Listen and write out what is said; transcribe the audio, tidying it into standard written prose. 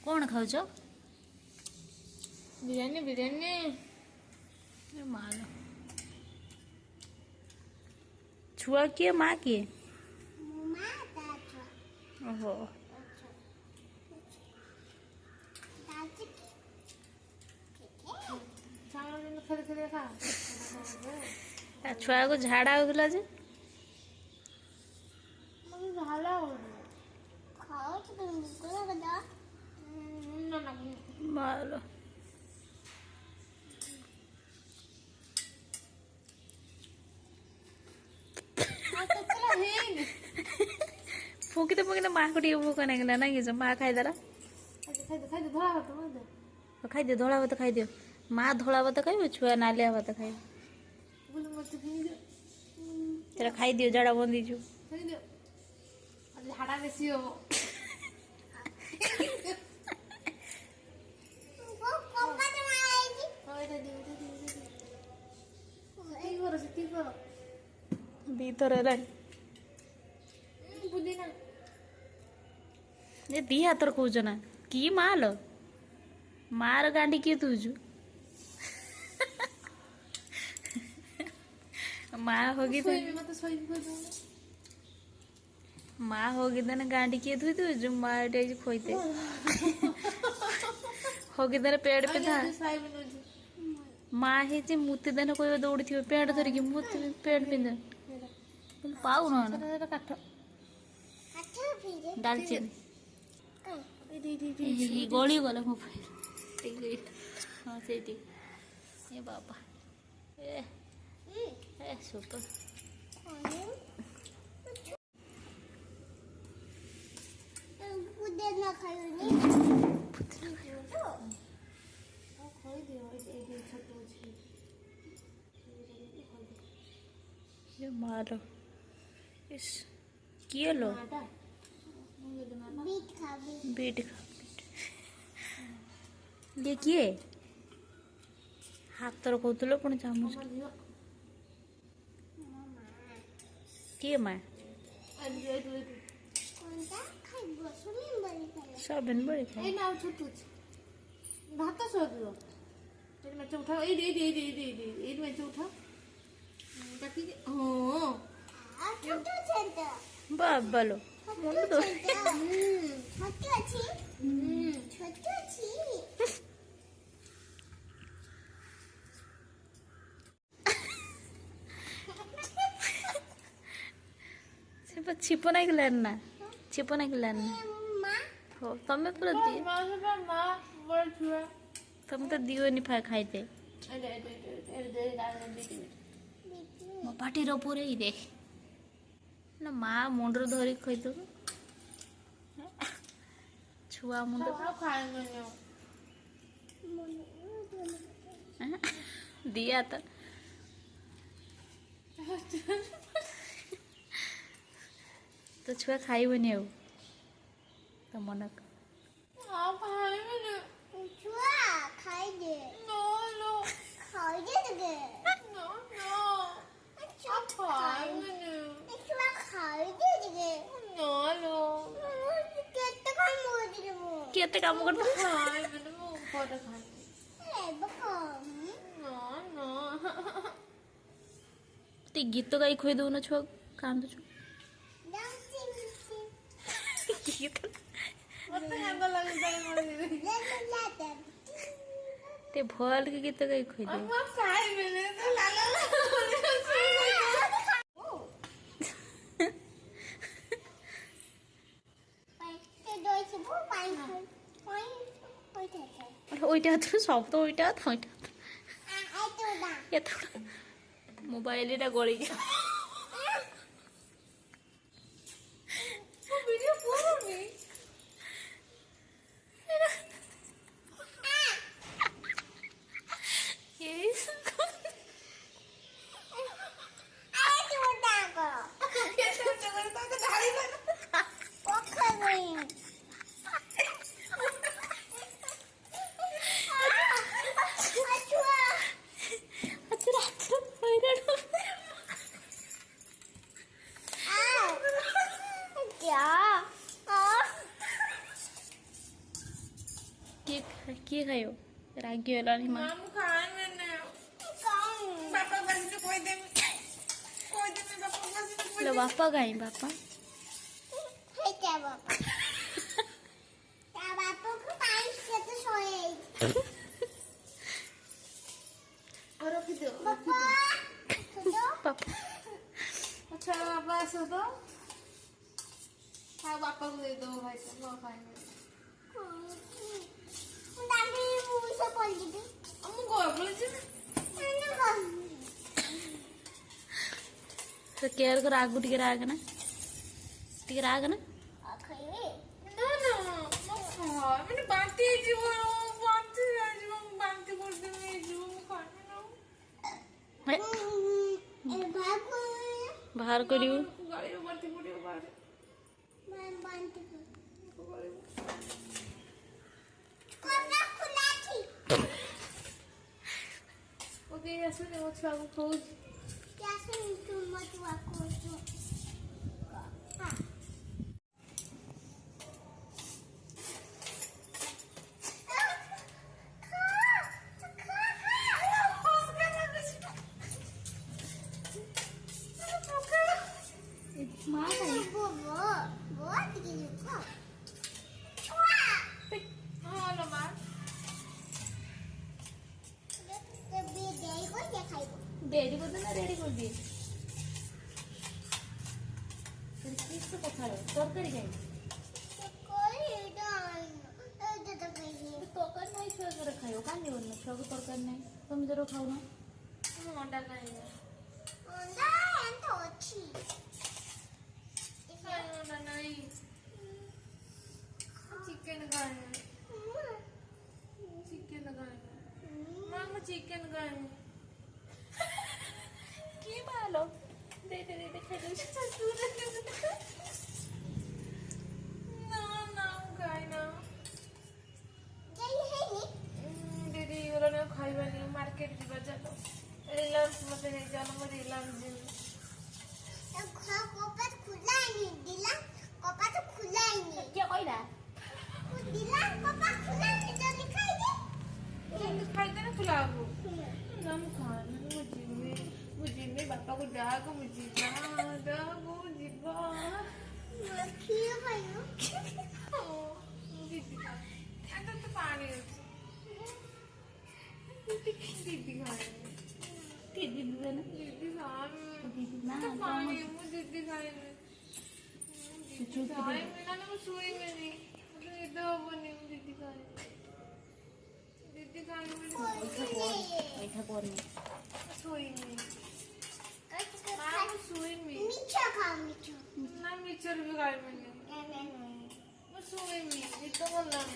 कौन खाऊच बिरयानी बिरयानी मालो छुआ किए माँ किए ओहो खेल खेल खा छुआ को झाड़ा होता जे झाला मालो फूकी तो माँ को भूक नहीं ना कि माँ खाईदेला खाई दियो धोला भात खाई दियो माँ धोला भात खाइब छुआ नालिया भात खाइब तेरा खाई दियो झाड़ा बंदी छु झाड़ा बेसी हो दीथर है ये दी हाथर कौच ना कि माल मार गांडी किए तुझु माँ होगी तो माँ होगी तो गांडी किए थी तुझु माँ खोते होगी तो पेड़ पे था माँ है मुते देने कोई दौड़ी थी पेड़ धरिकी मुते पेड़ पिंध पाऊ न डालचीनी गली गला मोबाइल हाँ से ये बाबा ए सुपर मारो इस किए लो बीट खा ये किए हाथ तो कहते पुणी चामच किए माँ सब बड़ी खाए भात सो मैच उठाओ ये मैच उठाओ बाबा लो छिप नहीं गलान ना छिप नहीं गलान ना हो तमें पूरा दिए तुम तो दियो नहीं फाय खाइते मो पाटी रो पूरे ही दे ना माँ मुंडर धरी खोई तो छुआ मुंड दिया तो छुआ खाइबनी आउ तो मनक केते काम करता ते गीत गाई खोई दो ना छुआ कांदु छु ते भल के गीत गाई खोई दे ওইটা তো সব তো ওইটা এত মোবাইল এটা গড়ে গেল किए खाइयो रागी वाला नहीं मां मामू खाए मैंने पापा बस में कोई दे पापा बस में लो बापा खाई बापा है क्या बापा क्या बापा को पानी से तो सोए और रख दो पापा पापा अच्छा पापा ऐसा दो हाँ पापा को दे दो भाई साहब वो खाएंगे दादी मुझे बोल दी अम्मू को बोले जी तो केयर कर आगु टिके राग ना ना ना मखा मैंने बांटी जी वो बांटी बोल दे मैं जी वो खाने ना बाहर करियो गाड़ी में बांटी पड़ी हो बाहर ओके ऐसे नहीं वो छुआ को खोज मां खाई हाँ लो मार डेडी को ना रेडी कर दिए फिर किस को पकाड़ो तरकारी खाई तरकारी नहीं छुआ कर खाइयो कान नहीं बोलना छुआ को तरकारी नहीं तुम जरूर खाओ ना अंडा खाएंगे अंडा नहीं चिकन खाएंगे चिकन खाएंगे मामा चिकन खाएंगे की मालो दे खाइयो ना ना खाए ना दीदी वाला खाइबानी मार्केट जीवा चलो रिलायंस मते नहीं जाना मैं रिलायंस जी क्या कोइला खाई देना खुलाबो ना मैं खाना मुझे में पापा को डाको मुझे डाको जीवा दीदी आता तो पानी दीदी खाए दीदी दे ना दीदी खाए दीदी ना तो पानी मुझे दीदी खाए दीदी खाए मैं ना सोई में नहीं मुझे इधर बनी दीदी खाए ऐसा कौन नहीं सोई में माँ सोई में ना मिक्सर भी खाए मैंने मैं सोई में ये तो बोल रहा है